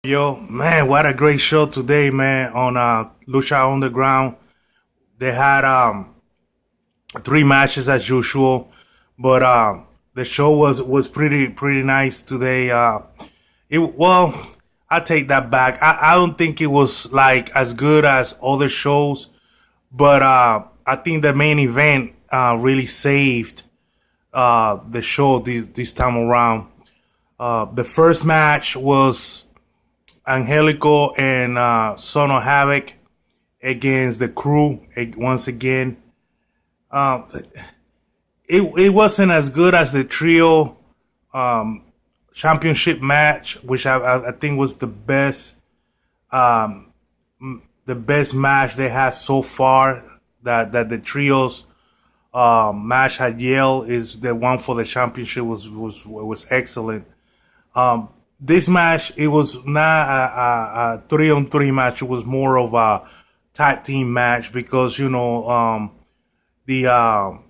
Yo, man, what a great show today, man, on Lucha Underground. They had three matches as usual, but the show was pretty nice today. I take that back. I don't think it was like as good as other shows, but I think the main event really saved the show this time around. The first match was Angelico and Son of Havoc against the Crew once again. Uh, it wasn't as good as the trio um, championship match, which I think was um, the best match they had so far. That the trios match had Yale is the one for the championship was excellent. Um, this match, it was not a 3-on-3 match. It was more of a tag team match because the the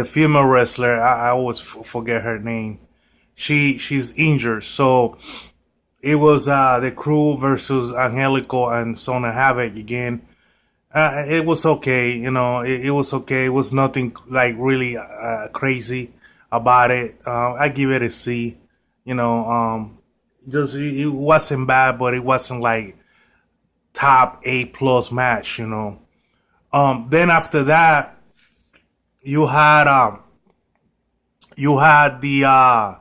female wrestler, I always forget her name. She's injured, so it was the Crew versus Angelico and Sona Havoc again. It was okay, it was okay. It was nothing like really crazy about it. I give it a C. You know, just it wasn't bad, but it wasn't like top A+ match. Then after that, you had the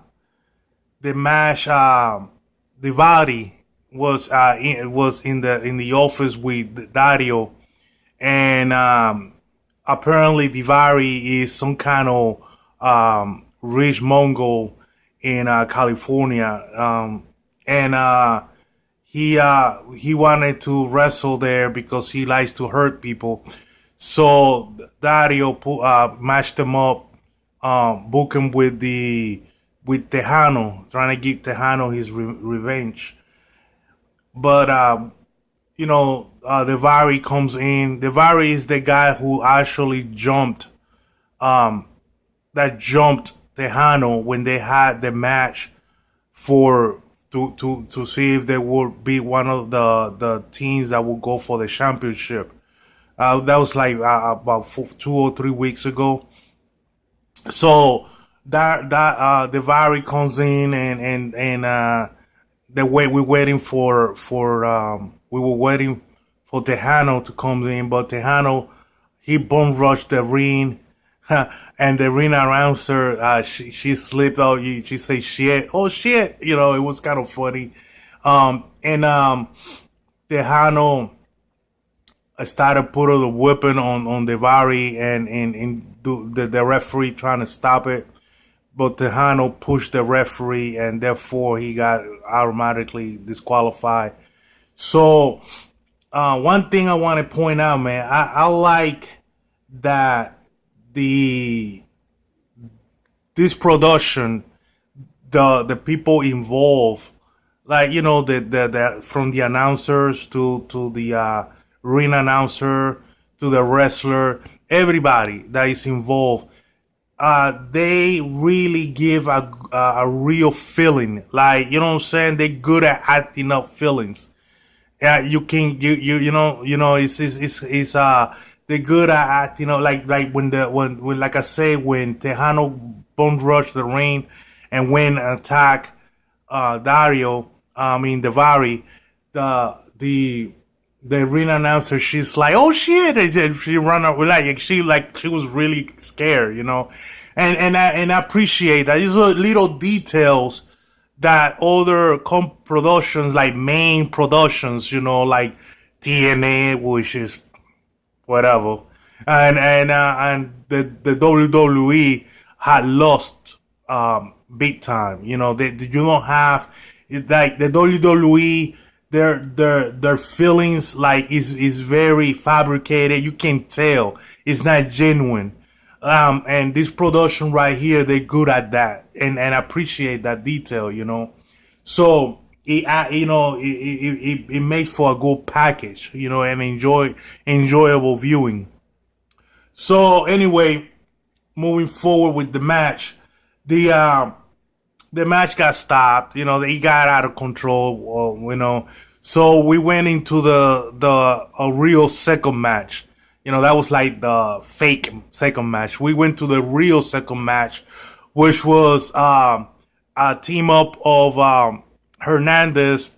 match. The body was in the office with Dario, and apparently Divari is some kind of rich Mongol in California, and he wanted to wrestle there because he likes to hurt people. So Dario matched him up, booked him with Tejano, trying to give Tejano his revenge. But the Vari comes in. The Vari is the guy who actually um, jumped Tejano when they had the match for to see if they would be one of the teams that would go for the championship. That was like about 2 or 3 weeks ago. So that the Vari comes in and the way we were waiting for Tejano to come in, but Tejano he bum rushed the ring. And the ring announcer, she slipped out. She said shit. Oh shit! It was kind of funny. And Tejano started putting the whipping on Devari and the referee trying to stop it. But Tejano pushed the referee and therefore he got automatically disqualified. So, one thing I want to point out, man, I like that this production, the people involved, like the from the announcers to the ring announcer to the wrestler, everybody that is involved, they really give a real feeling. Like, what I'm saying, they're good at acting up feelings. Yeah, you can it's they're good at acting up, like when like I say, when Tejano bone rush the ring and when attack Dario, I mean Davari, the the ring announcer, she's like, "Oh shit!" And she run up she was really scared, and I appreciate that. These are little details that other productions, like main productions, like TNA, which is whatever, and the WWE had lost big time. You don't have like the WWE. Their feelings, like, is very fabricated. You can tell it's not genuine. And this production right here, they're good at that, and I appreciate that detail. So it makes for a good package, and enjoyable viewing. So anyway, moving forward with the match, the the match got stopped. They got out of control. So we went into the a real second match. That was like the fake second match. We went to the real second match, which was a team up of Hernandez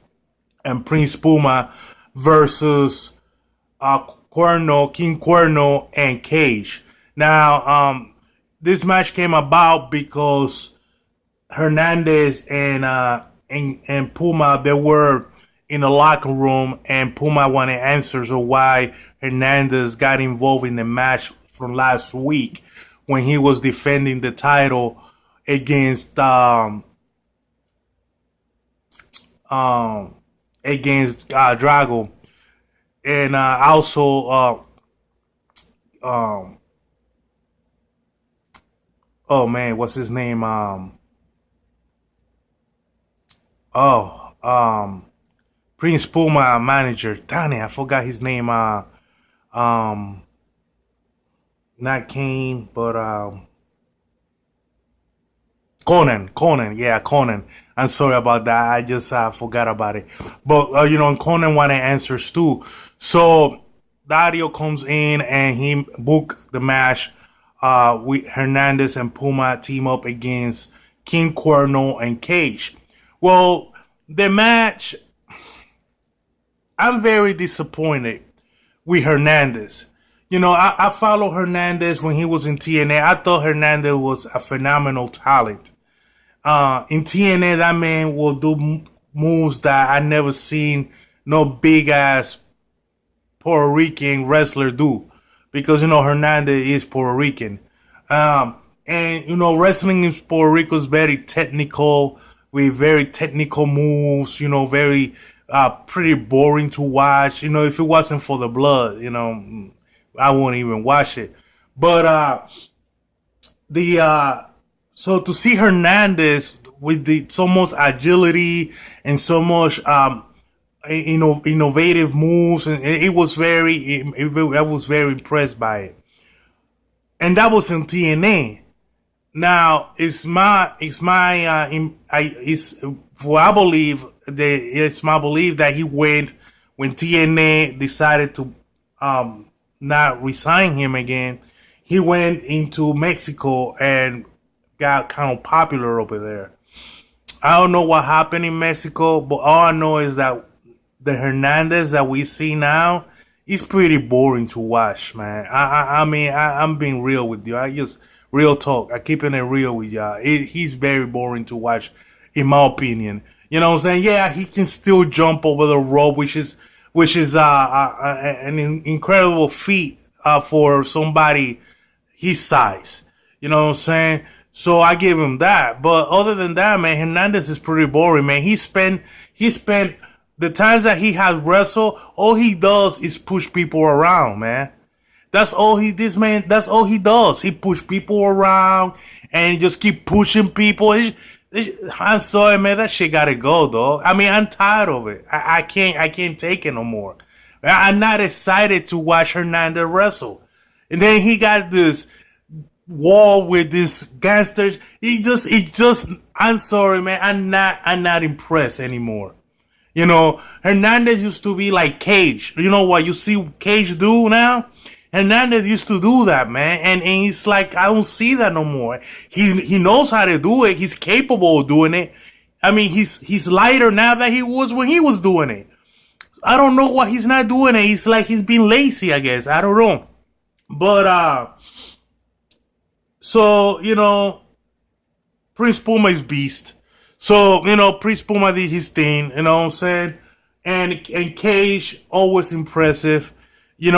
and Prince Puma versus King Cuerno, and Cage. Now, this match came about because Hernandez and Puma, they were in the locker room, and Puma wanted answers of why Hernandez got involved in the match from last week when he was defending the title against Drago, and also oh man, what's his name? Oh Prince Puma manager. Damn it, I forgot his name. Um Not Kane, but Conan, yeah, Conan. I'm sorry about that. I just forgot about it. But and Conan wanted answers too. So Dario comes in and he booked the match. With Hernandez and Puma team up against King Cuerno and Cage. Well, the match, I'm very disappointed with Hernandez. I followed Hernandez when he was in TNA. I thought Hernandez was a phenomenal talent. In TNA, that man will do moves that I never seen no big ass Puerto Rican wrestler do, because Hernandez is Puerto Rican, and wrestling in Puerto Rico is very technical with very technical moves. Very pretty boring to watch. If it wasn't for the blood, I wouldn't even watch it. But so to see Hernandez with so much agility and so much innovative moves, and I was very impressed by it. And that was in TNA. Now it's my belief that he went when TNA decided to not resign him again. He went into Mexico and got kind of popular over there. I don't know what happened in Mexico, but all I know is that the Hernandez that we see now is pretty boring to watch, man. I'm being real with you. I just real talk. I keeping it real with y'all. He's very boring to watch, in my opinion. You know what I'm saying? Yeah, he can still jump over the rope, which is an incredible feat for somebody his size. You know what I'm saying? So I give him that. But other than that, man, Hernandez is pretty boring, man. He spent the times that he has wrestled, all he does is push people around, man. That's all he does. He push people around and just keep pushing people. I'm sorry, man. That shit gotta go, though. I'm tired of it. I can't take it no more. I'm not excited to watch Hernandez wrestle. And then he got this wall with this gangsters. I'm sorry, man. I'm not impressed anymore. Hernandez used to be like Cage. You know what you see Cage do now? Hernandez used to do that, man. And he's like, I don't see that no more. He knows how to do it. He's capable of doing it. He's lighter now than he was when he was doing it. I don't know why he's not doing it. He's like he's being lazy, I guess. I don't know. But so Prince Puma is beast. So Prince Puma did his thing. You know what I'm saying? And Cage, always impressive. He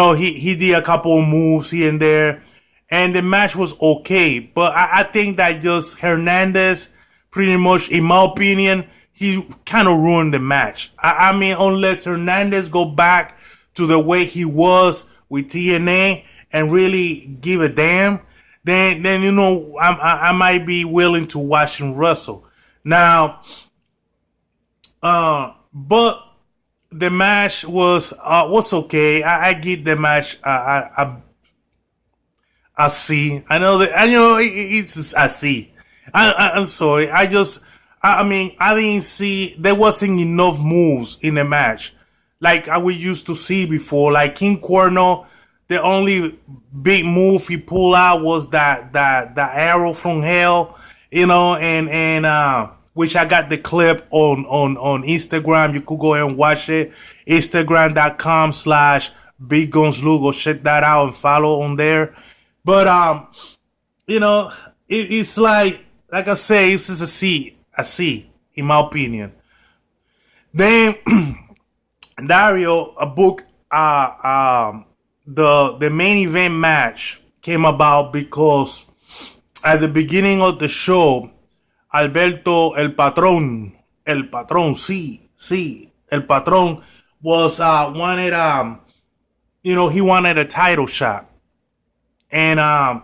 did a couple of moves here and there, and the match was okay. But I think that just Hernandez, pretty much, in my opinion, he kind of ruined the match. Unless Hernandez go back to the way he was with TNA and really give a damn, then I might be willing to watch him wrestle. Now, but the match was okay. I get the match a C. I know that. It's a C. I'm sorry. I mean, I didn't see there wasn't enough moves in the match like I we used to see before. Like King Cuerno, the only big move he pulled out was that arrow from hell, and which I got the clip on Instagram. You could go ahead and watch it. Instagram.com/Big Guns Lugo. Check that out and follow on there. But it's like I say, it's just a C, in my opinion. Then Dario booked the main event match came about because at the beginning of the show, Alberto El Patron, sí, El Patron was wanted he wanted a title shot, and of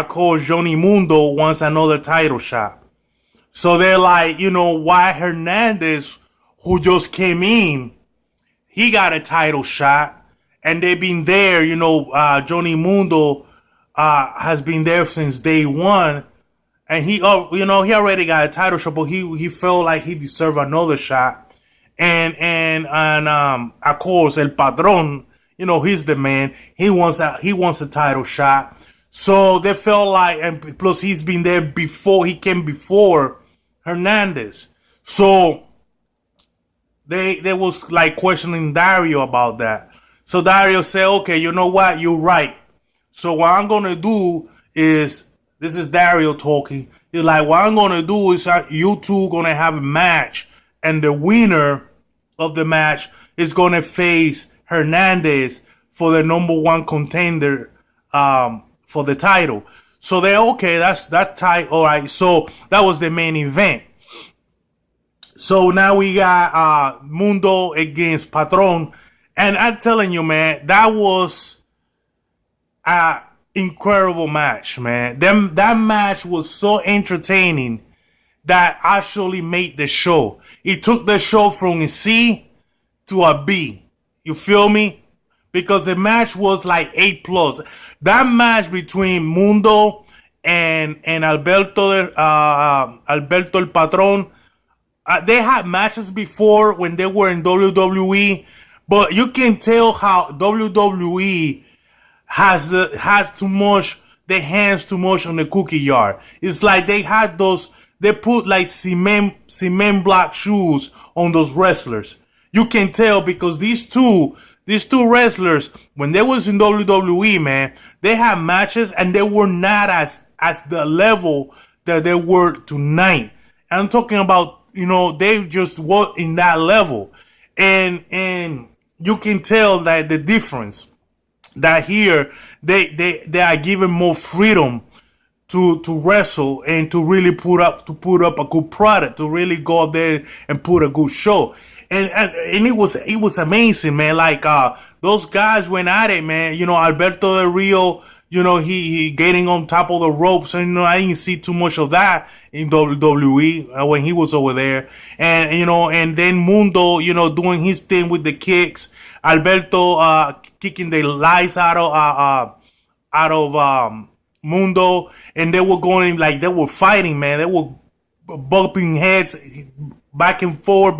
course Johnny Mundo wants another title shot. So they're like, why Hernandez, who just came in, he got a title shot, and they've been there. Johnny Mundo has been there since day one, and he already got a title shot, but he felt like he deserved another shot, and of course El Patron, he's the man. He wants a title shot. So they felt like, and plus he's been there before, he came before Hernandez. So they was like questioning Dario about that. So Dario said, okay, you know what? You're right. So what I'm going to do is, this is Dario talking. He's like, what I'm going to do is you two going to have a match, and the winner of the match is going to face Hernandez for the number one contender, for the title. So they're okay. That's tight. All right. So that was the main event. So now we got Mundo against Patron, and I'm telling you, man, that was an incredible match, man. That match was so entertaining that actually made the show. It took the show from a C to a B. You feel me? Because the match was like 8+. That match between Mundo and Alberto El Patron, they had matches before when they were in WWE, but you can tell how WWE has too much, their hands too much on the cookie jar. It's like they put like cement block shoes on those wrestlers. You can tell because these two wrestlers, when they was in WWE, man, they had matches and they were not as the level that they were tonight. I'm talking about, they just were in that level. And you can tell that the difference that here they are given more freedom to wrestle and to really put up a good product, to really go out there and put a good show. And it was amazing, man. Like those guys went at it, man. Alberto Del Rio, he getting on top of the ropes, and I didn't see too much of that in WWE when he was over there. And and then Mundo, doing his thing with the kicks. Alberto kicking the lights out of Mundo, and they were going like they were fighting, man. They were bumping heads back and forth.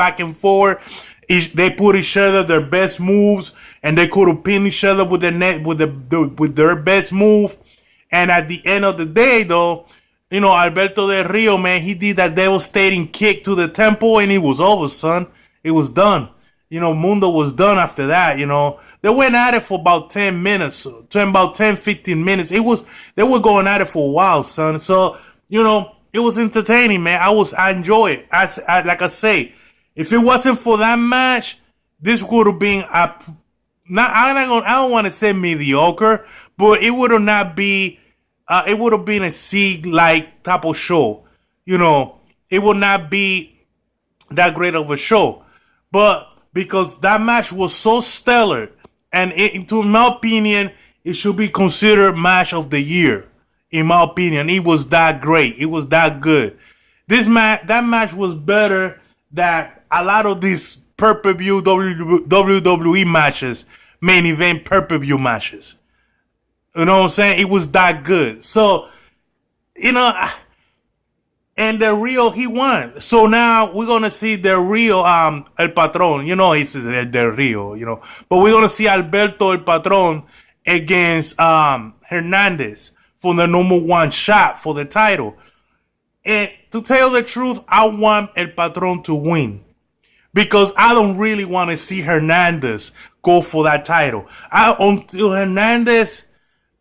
They put each other their best moves, and they could have pinned each other with their best move. And at the end of the day, though, Alberto Del Rio, man, he did that devastating kick to the temple, and it was over, son. It was done. Mundo was done after that. They went at it for about 10 minutes, about 10, 15 minutes. They were going at it for a while, son. So, it was entertaining, man. I enjoy it. Like I say, if it wasn't for that match, this would have been I don't want to say mediocre, but it would have not be. It would have been a C-like type of show. It would not be that great of a show, but because that match was so stellar, and in my opinion, it should be considered match of the year. In my opinion, it was that great. It was that good. That match was better than a lot of these pay-per-view WWE matches, main event pay-per-view matches. You know what I'm saying? It was that good. So, and the real he won. So now we're gonna see the real El Patron. You know, he says the real. You know, but we're gonna see Alberto El Patron against Hernandez for the number one shot for the title. And to tell the truth, I want El Patron to win because I don't really want to see Hernandez go for that title. Until Hernandez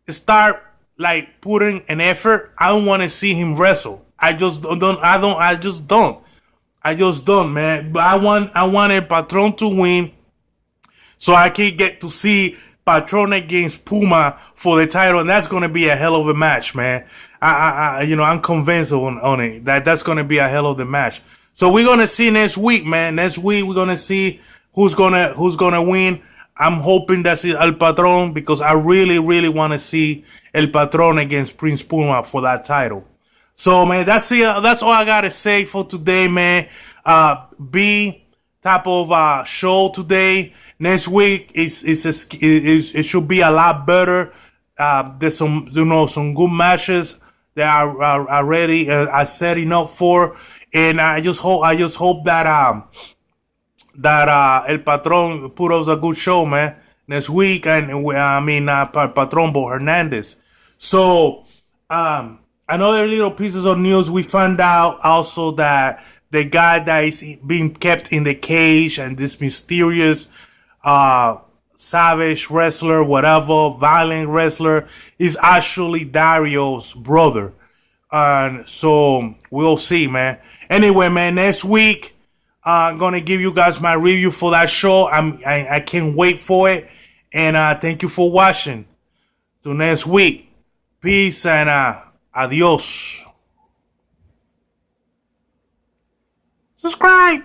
start like putting an effort, I don't want to see him wrestle. I just don't. I just don't, man. But I want El Patron to win, so I can get to see Patron against Puma for the title, and that's gonna be a hell of a match, man. I'm convinced on it that that's gonna be a hell of the match. So we're gonna see next week, man. Next week we're gonna see who's gonna win. I'm hoping that's El Patron because I really, really want to see El Patron against Prince Puma for that title. So, man, that's it. That's all I gotta say for today, man. B type of show today. Next week it should be a lot better. There's some good matches that are already are setting up for, and I just hope that El Patron put us a good show, man, next week, and Patron Bo Hernandez. So, another little pieces of news, we found out also that the guy that is being kept in the cage and this mysterious savage wrestler, whatever, violent wrestler, is actually Dario's brother. And so we'll see, man. Anyway, man, next week I'm gonna give you guys my review for that show. I can't wait for it. And thank you for watching. Till next week. Peace and adios. Subscribe.